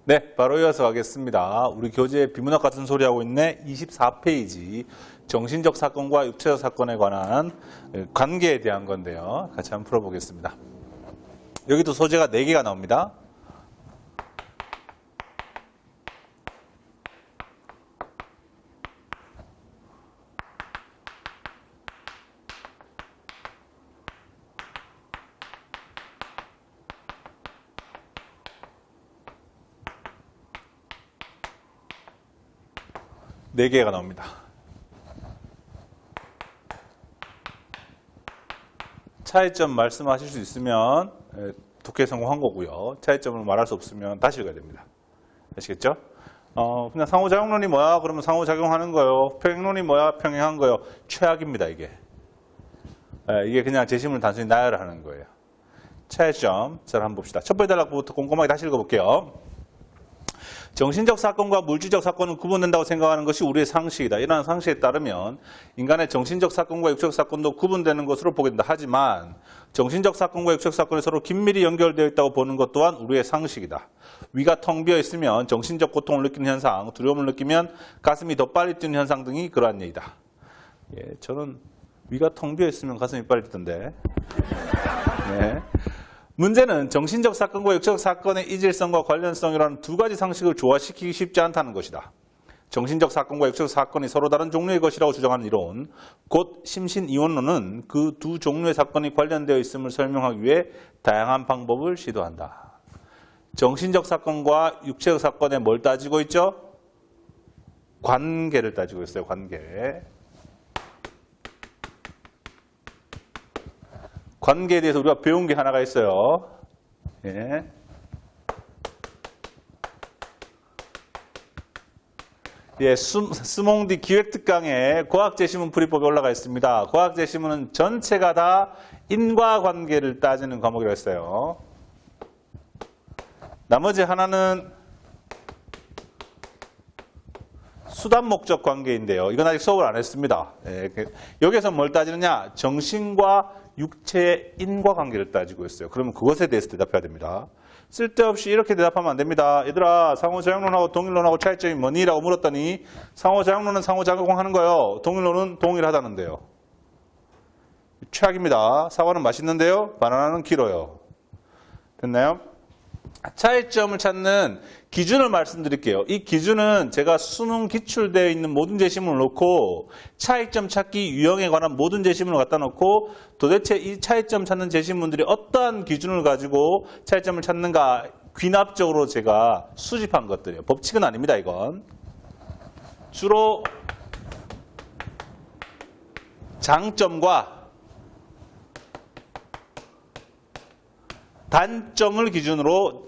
네, 바로 이어서 가겠습니다. 우리 교재에 비문학 같은 소리 하고 있네. 24페이지 정신적 사건과 육체적 사건에 관한 관계에 대한 건데요. 같이 한번 풀어보겠습니다. 여기도 소재가 4개가 나옵니다. 네 개가 나옵니다. 차이점 말씀하실 수 있으면 독해 성공한 거고요. 차이점을 말할 수 없으면 다시 읽어야 됩니다. 아시겠죠? 그냥 상호작용론이 뭐야? 그러면 상호작용하는 거요. 평행론이 뭐야? 평행한 거요. 최악입니다, 이게. 이게 그냥 재심을 단순히 나열하는 거예요. 차이점, 잘 한번 봅시다. 첫 번째 단락부터 꼼꼼하게 다시 읽어볼게요. 정신적 사건과 물질적 사건은 구분된다고 생각하는 것이 우리의 상식이다. 이러한 상식에 따르면 인간의 정신적 사건과 육체적 사건도 구분되는 것으로 보게 된다. 하지만 정신적 사건과 육체적 사건이 서로 긴밀히 연결되어 있다고 보는 것 또한 우리의 상식이다. 위가 텅 비어 있으면 정신적 고통을 느끼는 현상, 두려움을 느끼면 가슴이 더 빨리 뛰는 현상 등이 그러한 예이다. 저는 위가 텅 비어 있으면 가슴이 빨리 뛰던데. 네. 문제는 정신적 사건과 육체적 사건의 이질성과 관련성이라는 두 가지 상식을 조화시키기 쉽지 않다는 것이다. 정신적 사건과 육체적 사건이 서로 다른 종류의 것이라고 주장하는 이론, 곧 심신이원론은 그 두 종류의 사건이 관련되어 있음을 설명하기 위해 다양한 방법을 시도한다. 정신적 사건과 육체적 사건에 뭘 따지고 있죠? 관계를 따지고 있어요. 관계. 관계에 대해서 우리가 배운 게 하나가 있어요. 스몽디 기획특강에 과학재시문 풀이법이 올라가 있습니다. 과학재시문은 전체가 다 인과관계를 따지는 과목이라고 했어요. 나머지 하나는 수단 목적 관계인데요. 이건 아직 수업을 안 했습니다. 여기서 뭘 따지느냐? 정신과 육체의 인과관계를 따지고 있어요. 그러면 그것에 대해서 대답해야 됩니다. 쓸데없이 이렇게 대답하면 안 됩니다. 얘들아, 상호작용론하고 동일론하고 차이점이 뭐니? 라고 물었더니 상호작용론은 상호작용하는 거예요. 동일론은 동일하다는데요. 최악입니다. 사과는 맛있는데요. 바나나는 길어요. 됐나요? 차이점을 찾는 기준을 말씀드릴게요. 이 기준은 제가 수능 기출되어 있는 모든 제시문을 놓고 차이점 찾기 유형에 관한 모든 제시문을 갖다 놓고 도대체 이 차이점 찾는 제시문들이 어떠한 기준을 가지고 차이점을 찾는가 귀납적으로 제가 수집한 것들이에요. 법칙은 아닙니다, 이건. 주로 장점과 단점을 기준으로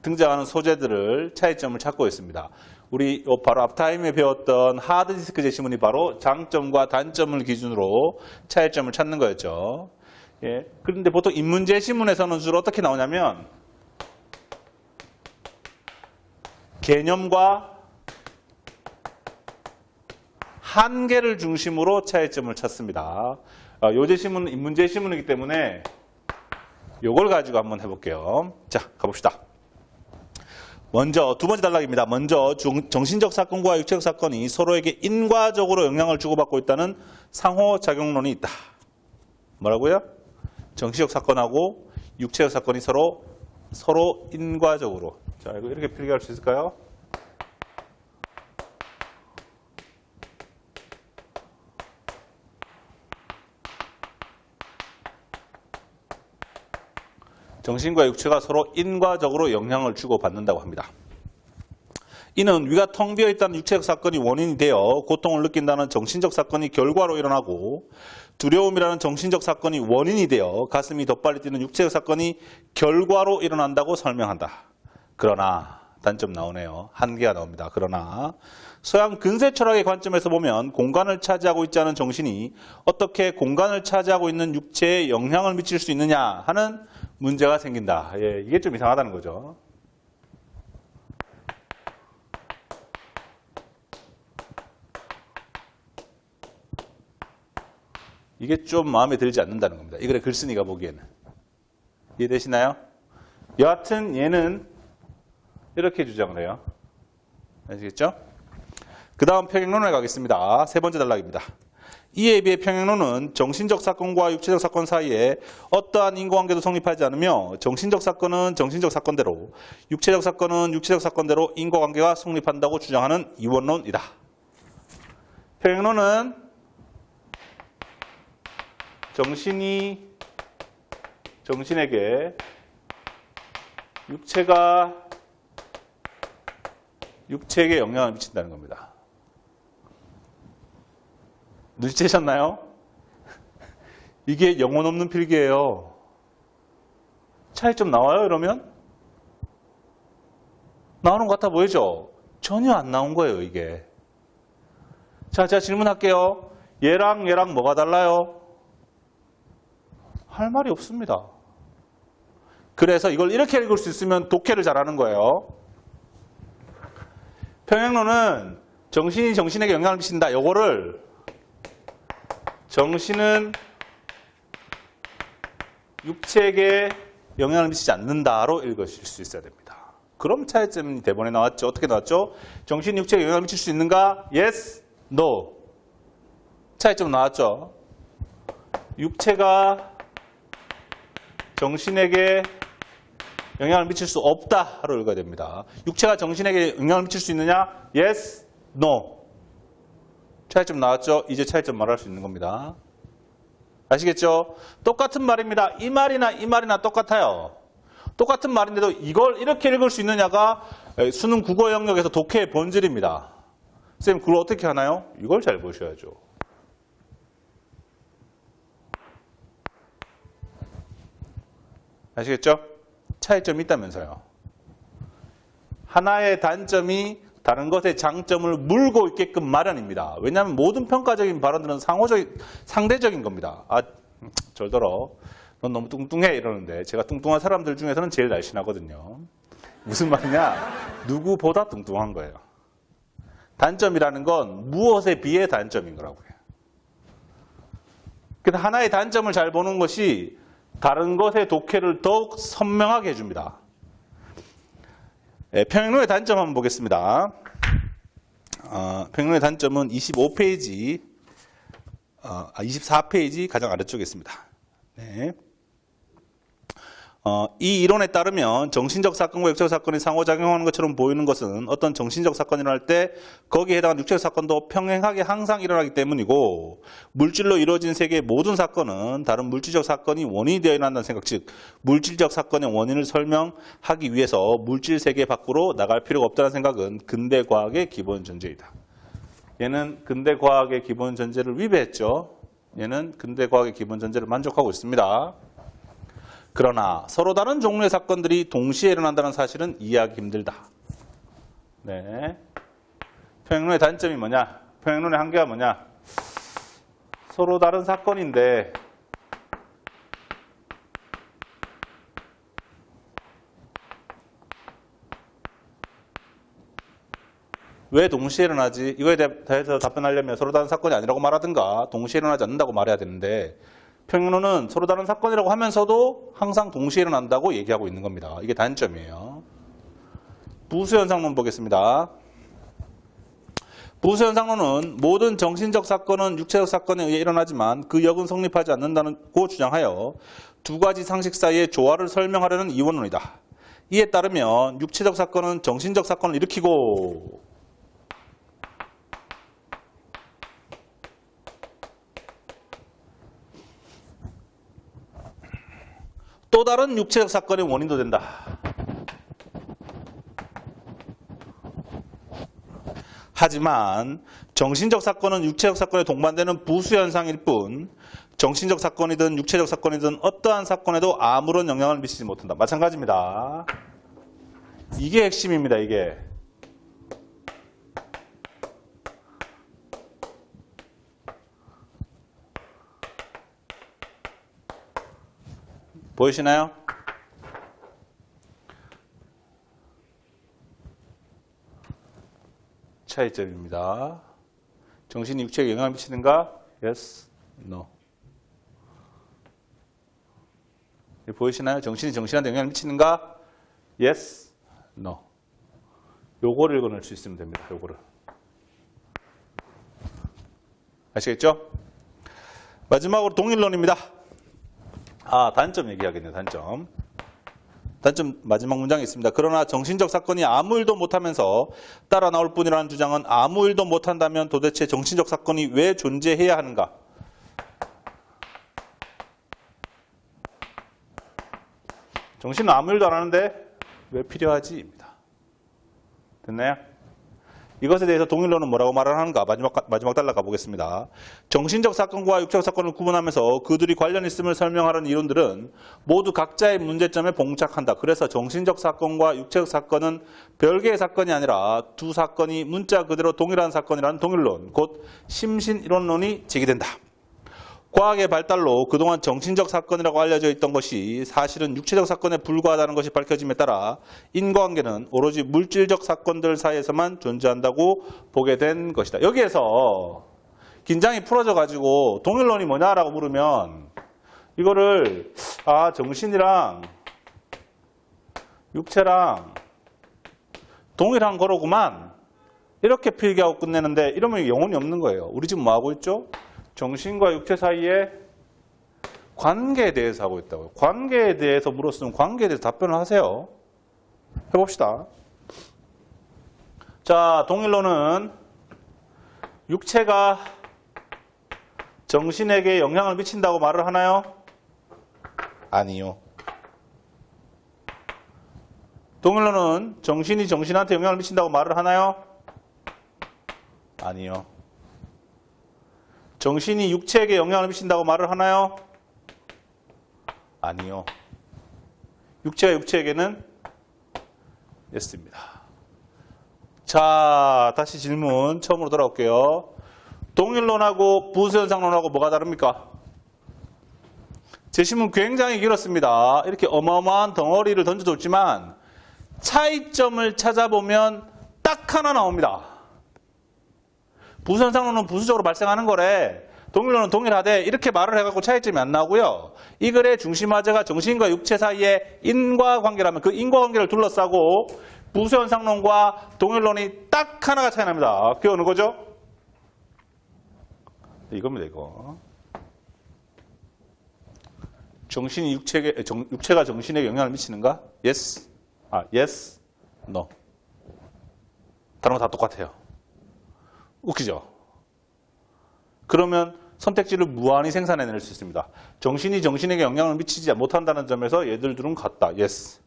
등장하는 소재들을 차이점을 찾고 있습니다. 우리 바로 앞타임에 배웠던 하드디스크 제시문이 바로 장점과 단점을 기준으로 차이점을 찾는 거였죠. 그런데 보통 인문 제시문에서는 주로 어떻게 나오냐면 개념과 한계를 중심으로 차이점을 찾습니다. 이 제시문은 인문 제시문이기 때문에 이걸 가지고 한번 해볼게요. 자, 가봅시다. 먼저 두 번째 단락입니다. 먼저 정신적 사건과 육체적 사건이 서로에게 인과적으로 영향을 주고받고 있다는 상호작용론이 있다. 뭐라고요? 정신적 사건하고 육체적 사건이 서로 인과적으로. 자, 이거 이렇게 필기할 수 있을까요? 정신과 육체가 서로 인과적으로 영향을 주고받는다고 합니다. 이는 위가 텅 비어 있다는 육체적 사건이 원인이 되어 고통을 느낀다는 정신적 사건이 결과로 일어나고 두려움이라는 정신적 사건이 원인이 되어 가슴이 더 빨리 뛰는 육체적 사건이 결과로 일어난다고 설명한다. 그러나 단점 나오네요. 한계가 나옵니다. 그러나 서양 근세 철학의 관점에서 보면 공간을 차지하고 있지 않은 정신이 어떻게 공간을 차지하고 있는 육체에 영향을 미칠 수 있느냐 하는 문제가 생긴다. 이게 좀 이상하다는 거죠. 이게 좀 마음에 들지 않는다는 겁니다. 이 글의 글쓴이가 보기에는. 이해되시나요? 여하튼 얘는 이렇게 주장을 해요. 아시겠죠? 그 다음 평행론에 가겠습니다. 세 번째 단락입니다. 이에 비해 평행론은 정신적 사건과 육체적 사건 사이에 어떠한 인과관계도 성립하지 않으며 정신적 사건은 정신적 사건대로, 육체적 사건은 육체적 사건대로 인과관계가 성립한다고 주장하는 이원론이다. 평행론은 정신이 정신에게 육체가 육체에게 영향을 미친다는 겁니다. 눈치채셨나요? 이게 영혼 없는 필기예요. 차이점 나와요, 이러면? 나오는 것 같아 보이죠? 전혀 안 나온 거예요, 이게. 자, 제가 질문할게요. 얘랑 얘랑 뭐가 달라요? 할 말이 없습니다. 그래서 이걸 이렇게 읽을 수 있으면 독해를 잘하는 거예요. 평행론은 정신이 정신에게 영향을 미친다. 요거를 정신은 육체에게 영향을 미치지 않는다로 읽으실 수 있어야 됩니다. 그럼 차이점이 대본에 나왔죠. 어떻게 나왔죠? 정신이 육체에게 영향을 미칠 수 있는가? Yes, No. 차이점 나왔죠. 육체가 정신에게 영향을 미칠 수 없다로 읽어야 됩니다. 육체가 정신에게 영향을 미칠 수 있느냐? Yes, No. 차이점 나왔죠? 이제 차이점 말할 수 있는 겁니다. 아시겠죠? 똑같은 말입니다. 이 말이나 똑같아요. 똑같은 말인데도 이걸 이렇게 읽을 수 있느냐가 수능 국어 영역에서 독해의 본질입니다. 선생님, 그걸 어떻게 하나요? 이걸 잘 보셔야죠. 아시겠죠? 차이점이 있다면서요. 하나의 단점이 다른 것의 장점을 물고 있게끔 마련입니다. 왜냐하면 모든 평가적인 발언들은 상대적인 겁니다. 아, 절더러 넌 너무 뚱뚱해 이러는데 제가 뚱뚱한 사람들 중에서는 제일 날씬하거든요. 무슨 말이냐? 누구보다 뚱뚱한 거예요. 단점이라는 건 무엇에 비해 단점인 거라고요. 그래서 하나의 단점을 잘 보는 것이 다른 것의 독해를 더욱 선명하게 해줍니다. 네, 평행론의 단점 한번 보겠습니다. 평행론의 단점은 25페이지, 24페이지 가장 아래쪽에 있습니다. 네. 이 이론에 따르면 정신적 사건과 육체적 사건이 상호작용하는 것처럼 보이는 것은 어떤 정신적 사건이 일어날 때 거기에 해당하는 육체적 사건도 평행하게 항상 일어나기 때문이고, 물질로 이루어진 세계의 모든 사건은 다른 물질적 사건이 원인이 되어 일어난다는 생각, 즉 물질적 사건의 원인을 설명하기 위해서 물질 세계 밖으로 나갈 필요가 없다는 생각은 근대 과학의 기본 전제이다. 얘는 근대 과학의 기본 전제를 위배했죠. 얘는 근대 과학의 기본 전제를 만족하고 있습니다. 그러나 서로 다른 종류의 사건들이 동시에 일어난다는 사실은 이해하기 힘들다. 네. 평행론의 단점이 뭐냐? 평행론의 한계가 뭐냐? 서로 다른 사건인데 왜 동시에 일어나지? 이거에 대해서 답변하려면 서로 다른 사건이 아니라고 말하든가 동시에 일어나지 않는다고 말해야 되는데, 평행론은 서로 다른 사건이라고 하면서도 항상 동시에 일어난다고 얘기하고 있는 겁니다. 이게 단점이에요. 부수현상론 보겠습니다. 부수현상론은 모든 정신적 사건은 육체적 사건에 의해 일어나지만 그 역은 성립하지 않는다고 주장하여 두 가지 상식 사이의 조화를 설명하려는 이원론이다. 이에 따르면 육체적 사건은 정신적 사건을 일으키고 또 다른 육체적 사건의 원인도 된다. 하지만 정신적 사건은 육체적 사건에 동반되는 부수현상일 뿐 정신적 사건이든 육체적 사건이든 어떠한 사건에도 아무런 영향을 미치지 못한다. 마찬가지입니다. 이게 핵심입니다. 이게. 보이시나요? 차이점입니다. 정신이 육체에 영향을 미치는가? Yes, No. 보이시나요? 정신이 정신한테 영향을 미치는가? Yes, No. 요거를 읽어낼 수 있으면 됩니다. 요거를. 아시겠죠? 마지막으로 동일론입니다. 단점 얘기하겠네요. 단점. 단점 마지막 문장에 있습니다. 그러나 정신적 사건이 아무 일도 못하면서 따라 나올 뿐이라는 주장은 아무 일도 못한다면 도대체 정신적 사건이 왜 존재해야 하는가? 정신은 아무 일도 안 하는데 왜 필요하지? 입니다. 됐나요? 이것에 대해서 동일론은 뭐라고 말을 하는가? 마지막 단락 가보겠습니다. 정신적 사건과 육체적 사건을 구분하면서 그들이 관련 있음을 설명하는 이론들은 모두 각자의 문제점에 봉착한다. 그래서 정신적 사건과 육체적 사건은 별개의 사건이 아니라 두 사건이 문자 그대로 동일한 사건이라는 동일론, 곧 심신이론론이 제기된다. 과학의 발달로 그동안 정신적 사건이라고 알려져 있던 것이 사실은 육체적 사건에 불과하다는 것이 밝혀짐에 따라 인과관계는 오로지 물질적 사건들 사이에서만 존재한다고 보게 된 것이다. 여기에서 긴장이 풀어져가지고 동일론이 뭐냐라고 물으면 이거를 정신이랑 육체랑 동일한 거로구만 이렇게 필기하고 끝내는데 이러면 영혼이 없는 거예요. 우리 지금 뭐 하고 있죠? 정신과 육체 사이의 관계에 대해서 하고 있다고요. 관계에 대해서 물었으면 관계에 대해서 답변을 하세요. 해봅시다. 자, 동일론은 육체가 정신에게 영향을 미친다고 말을 하나요? 아니요. 동일론은 정신이 정신한테 영향을 미친다고 말을 하나요? 아니요. 정신이 육체에게 영향을 미친다고 말을 하나요? 아니요. 육체가 육체에게는 예스입니다. 자, 다시 질문 처음으로 돌아올게요. 동일론하고 부수현상론하고 뭐가 다릅니까? 제시문 굉장히 길었습니다. 이렇게 어마어마한 덩어리를 던져줬지만 차이점을 찾아보면 딱 하나 나옵니다. 부수현상론은 부수적으로 발생하는 거래. 동일론은 동일하대. 이렇게 말을 해갖고 차이점이 안 나오고요. 이 글의 중심 화제가 정신과 육체 사이의 인과관계라면 그 인과관계를 둘러싸고 부수현상론과 동일론이 딱 하나가 차이 납니다. 그게 어느 거죠? 이겁니다. 이거. 정신이 육체가 정신에게 영향을 미치는가? Yes. Yes. No. 다른 거 다 똑같아요. 웃기죠? 그러면 선택지를 무한히 생산해낼 수 있습니다. 정신이 정신에게 영향을 미치지 못한다는 점에서 얘들 둘은 같다. Yes.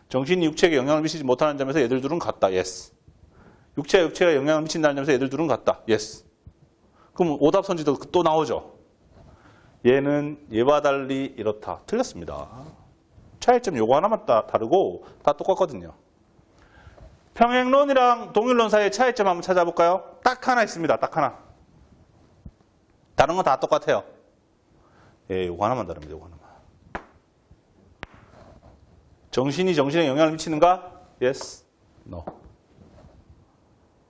정신이 육체에게 영향을 미치지 못하는 점에서 얘들 둘은 같다. Yes. 육체가 영향을 미친다는 점에서 얘들 둘은 같다. Yes. 그럼 오답 선지도 또 나오죠. 얘는 얘와 달리 이렇다. 틀렸습니다. 차이점 요거 하나만 다르고 다 똑같거든요. 평행론이랑 동일론 사이의 차이점 한번 찾아볼까요? 딱 하나 있습니다. 딱 하나. 다른 건 다 똑같아요. 요거 하나만 다릅니다. 요거 하나만. 정신이 정신에 영향을 미치는가? Yes. No.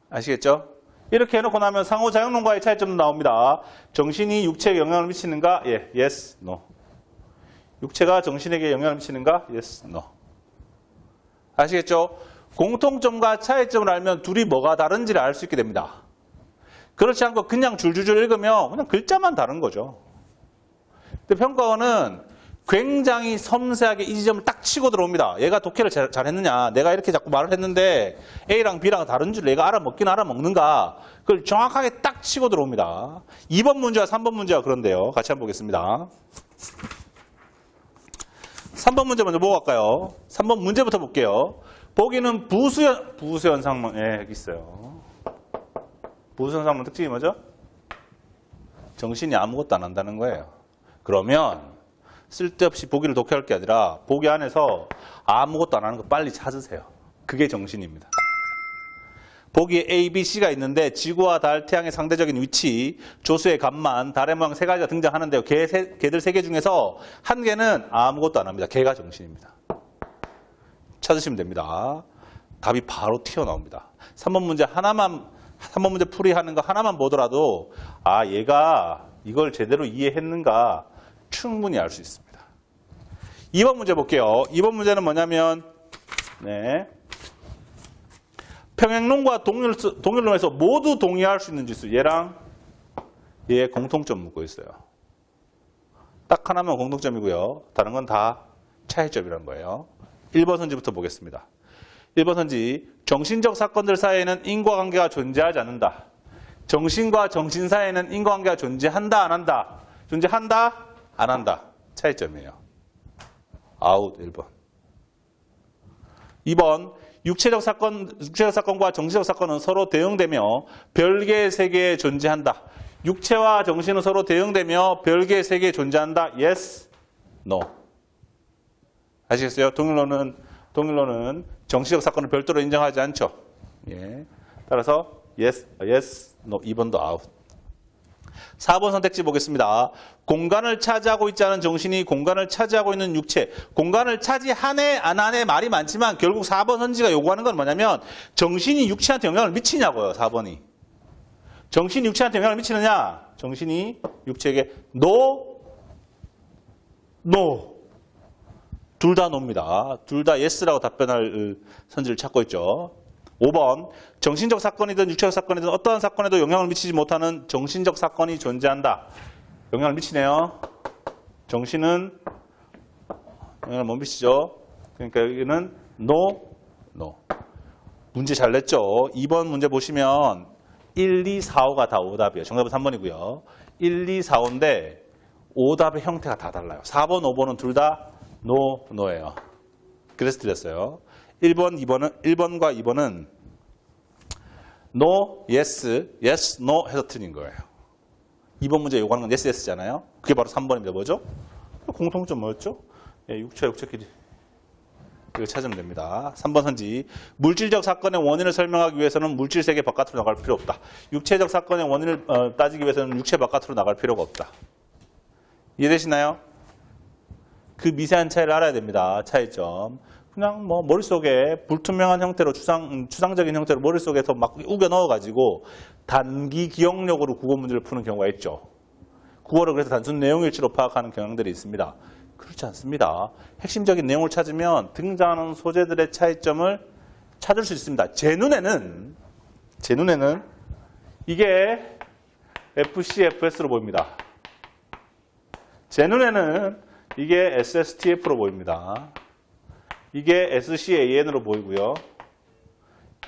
아시겠죠? 이렇게 해놓고 나면 상호작용론과의 차이점도 나옵니다. 정신이 육체에 영향을 미치는가? 예. Yes. No. 육체가 정신에게 영향을 미치는가? Yes. No. 아시겠죠? 공통점과 차이점을 알면 둘이 뭐가 다른지를 알 수 있게 됩니다. 그렇지 않고 그냥 줄줄줄 읽으면 그냥 글자만 다른 거죠. 근데 평가원은 굉장히 섬세하게 이 지점을 딱 치고 들어옵니다. 얘가 독해를 잘했느냐, 내가 이렇게 자꾸 말을 했는데 A랑 B랑 다른 줄 얘가 알아먹긴 알아먹는가, 그걸 정확하게 딱 치고 들어옵니다. 2번 문제와 3번 문제가 그런데요. 같이 한번 보겠습니다. 3번 문제 먼저 보고 갈까요? 3번 문제부터 볼게요. 보기는 부수현상론, 여기 있어요. 부수현상론 특징이 뭐죠? 정신이 아무것도 안 한다는 거예요. 그러면 쓸데없이 보기를 독해할 게 아니라 보기 안에서 아무것도 안 하는 거 빨리 찾으세요. 그게 정신입니다. 보기에 A, B, C가 있는데 지구와 달, 태양의 상대적인 위치, 조수의 값만, 달의 모양 세 가지가 등장하는데요. 걔들 세 개 중에서 한 개는 아무것도 안 합니다. 걔가 정신입니다. 찾으시면 됩니다. 답이 바로 튀어나옵니다. 3번 문제 풀이하는 거 하나만 보더라도 얘가 이걸 제대로 이해했는가 충분히 알 수 있습니다. 2번 문제 볼게요. 2번 문제는 뭐냐면 평행론과 동일론에서 모두 동의할 수 있는 지수. 얘랑 얘의 공통점 묻고 있어요. 딱 하나만 공통점이고요. 다른 건 다 차이점이라는 거예요. 1번 선지부터 보겠습니다. 1번 선지. 정신적 사건들 사이에는 인과관계가 존재하지 않는다. 정신과 정신 사이에는 인과관계가 존재한다, 안 한다? 존재한다, 안 한다. 차이점이에요. 아웃 1번. 2번. 육체적 사건과 정신적 사건은 서로 대응되며 별개의 세계에 존재한다. 육체와 정신은 서로 대응되며 별개의 세계에 존재한다. Yes, no. 아시겠어요? 동일론은 정신적 사건을 별도로 인정하지 않죠. 예. 따라서 yes, no. 2번도 아웃. 4번 선택지 보겠습니다. 공간을 차지하고 있지 않은 정신이 공간을 차지하고 있는 육체. 공간을 차지하네 안 하네 말이 많지만 결국 4번 선지가 요구하는 건 뭐냐면 정신이 육체한테 영향을 미치냐고요. 4번이. 정신이 육체한테 영향을 미치느냐? 정신이 육체에게 no. 둘 다 no입니다. 둘 다 yes라고 답변할 선지를 찾고 있죠. 5번. 정신적 사건이든 육체적 사건이든 어떠한 사건에도 영향을 미치지 못하는 정신적 사건이 존재한다. 영향을 미치네요. 정신은 영향을 못 미치죠. 그러니까 여기는 no. 문제 잘 냈죠. 2번 문제 보시면 1, 2, 4, 5가 다 오답이에요. 정답은 3번이고요. 1, 2, 4, 5인데 오답의 형태가 다 달라요. 4번, 5번은 둘 다 no예요. 그래서 드렸어요. 1번과 2번은 no, yes, no 해서 틀린 거예요. 2번 문제 요구하는 건 yes, yes잖아요. 그게 바로 3번입니다. 뭐죠? 공통점 뭐였죠? 예, 육체끼리. 이걸 찾으면 됩니다. 3번 선지. 물질적 사건의 원인을 설명하기 위해서는 물질 세계 바깥으로 나갈 필요 없다. 육체적 사건의 원인을 따지기 위해서는 육체 바깥으로 나갈 필요가 없다. 이해되시나요? 그 미세한 차이를 알아야 됩니다. 차이점. 그냥 뭐 머릿속에 불투명한 형태로 추상적인 형태로 머릿속에서 막 우겨 넣어가지고 단기 기억력으로 국어 문제를 푸는 경우가 있죠. 국어를 그래서 단순 내용일치로 파악하는 경향들이 있습니다. 그렇지 않습니다. 핵심적인 내용을 찾으면 등장하는 소재들의 차이점을 찾을 수 있습니다. 제 눈에는 이게 FC, FS로 보입니다. 제 눈에는 이게 SSTF로 보입니다. 이게 SCAN으로 보이고요.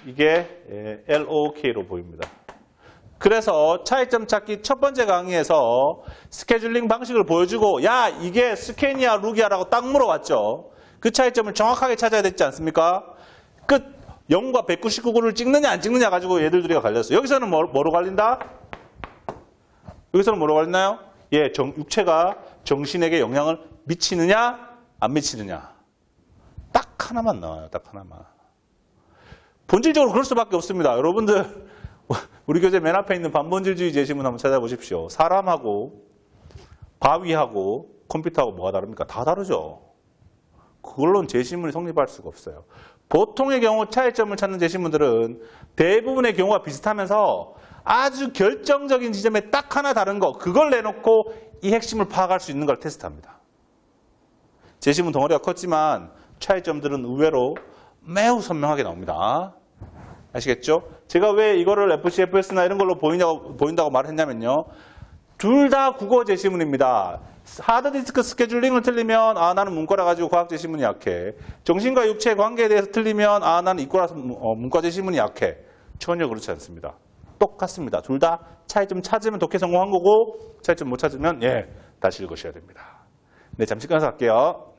이게 LOK로 보입니다. 그래서 차이점 찾기 첫 번째 강의에서 스케줄링 방식을 보여주고 야 이게 스캔이야 룩이야라고 딱 물어봤죠. 그 차이점을 정확하게 찾아야 되지 않습니까? 끝 0과 199를 찍느냐 안 찍느냐 가지고 얘들 둘이가 갈렸어요. 여기서는 뭐로 갈린다? 여기서는 뭐로 갈리나요? 예, 육체가 정신에게 영향을 미치느냐 안 미치느냐. 딱 하나만 나와요. 딱 하나만. 본질적으로 그럴 수밖에 없습니다. 여러분들 우리 교재 맨 앞에 있는 반본질주의 제시문 한번 찾아보십시오. 사람하고 바위하고 컴퓨터하고 뭐가 다릅니까? 다 다르죠. 그걸로는 제시문이 성립할 수가 없어요. 보통의 경우 차이점을 찾는 제시문들은 대부분의 경우가 비슷하면서 아주 결정적인 지점에 딱 하나 다른 거 그걸 내놓고 이 핵심을 파악할 수 있는 걸 테스트합니다. 제시문 덩어리가 컸지만 차이점들은 의외로 매우 선명하게 나옵니다. 아시겠죠? 제가 왜 이거를 FC, FS나 이런 걸로 보인다고 말했냐면요. 둘 다 국어 제시문입니다. 하드디스크 스케줄링을 틀리면 나는 문과라 가지고 과학 제시문이 약해. 정신과 육체의 관계에 대해서 틀리면 나는 이과라서 문과 제시문이 약해. 전혀 그렇지 않습니다. 똑같습니다. 둘 다 차이점 찾으면 독해 성공한 거고 차이점 못 찾으면 다시 읽으셔야 됩니다. 네, 잠시 끊어서 갈게요.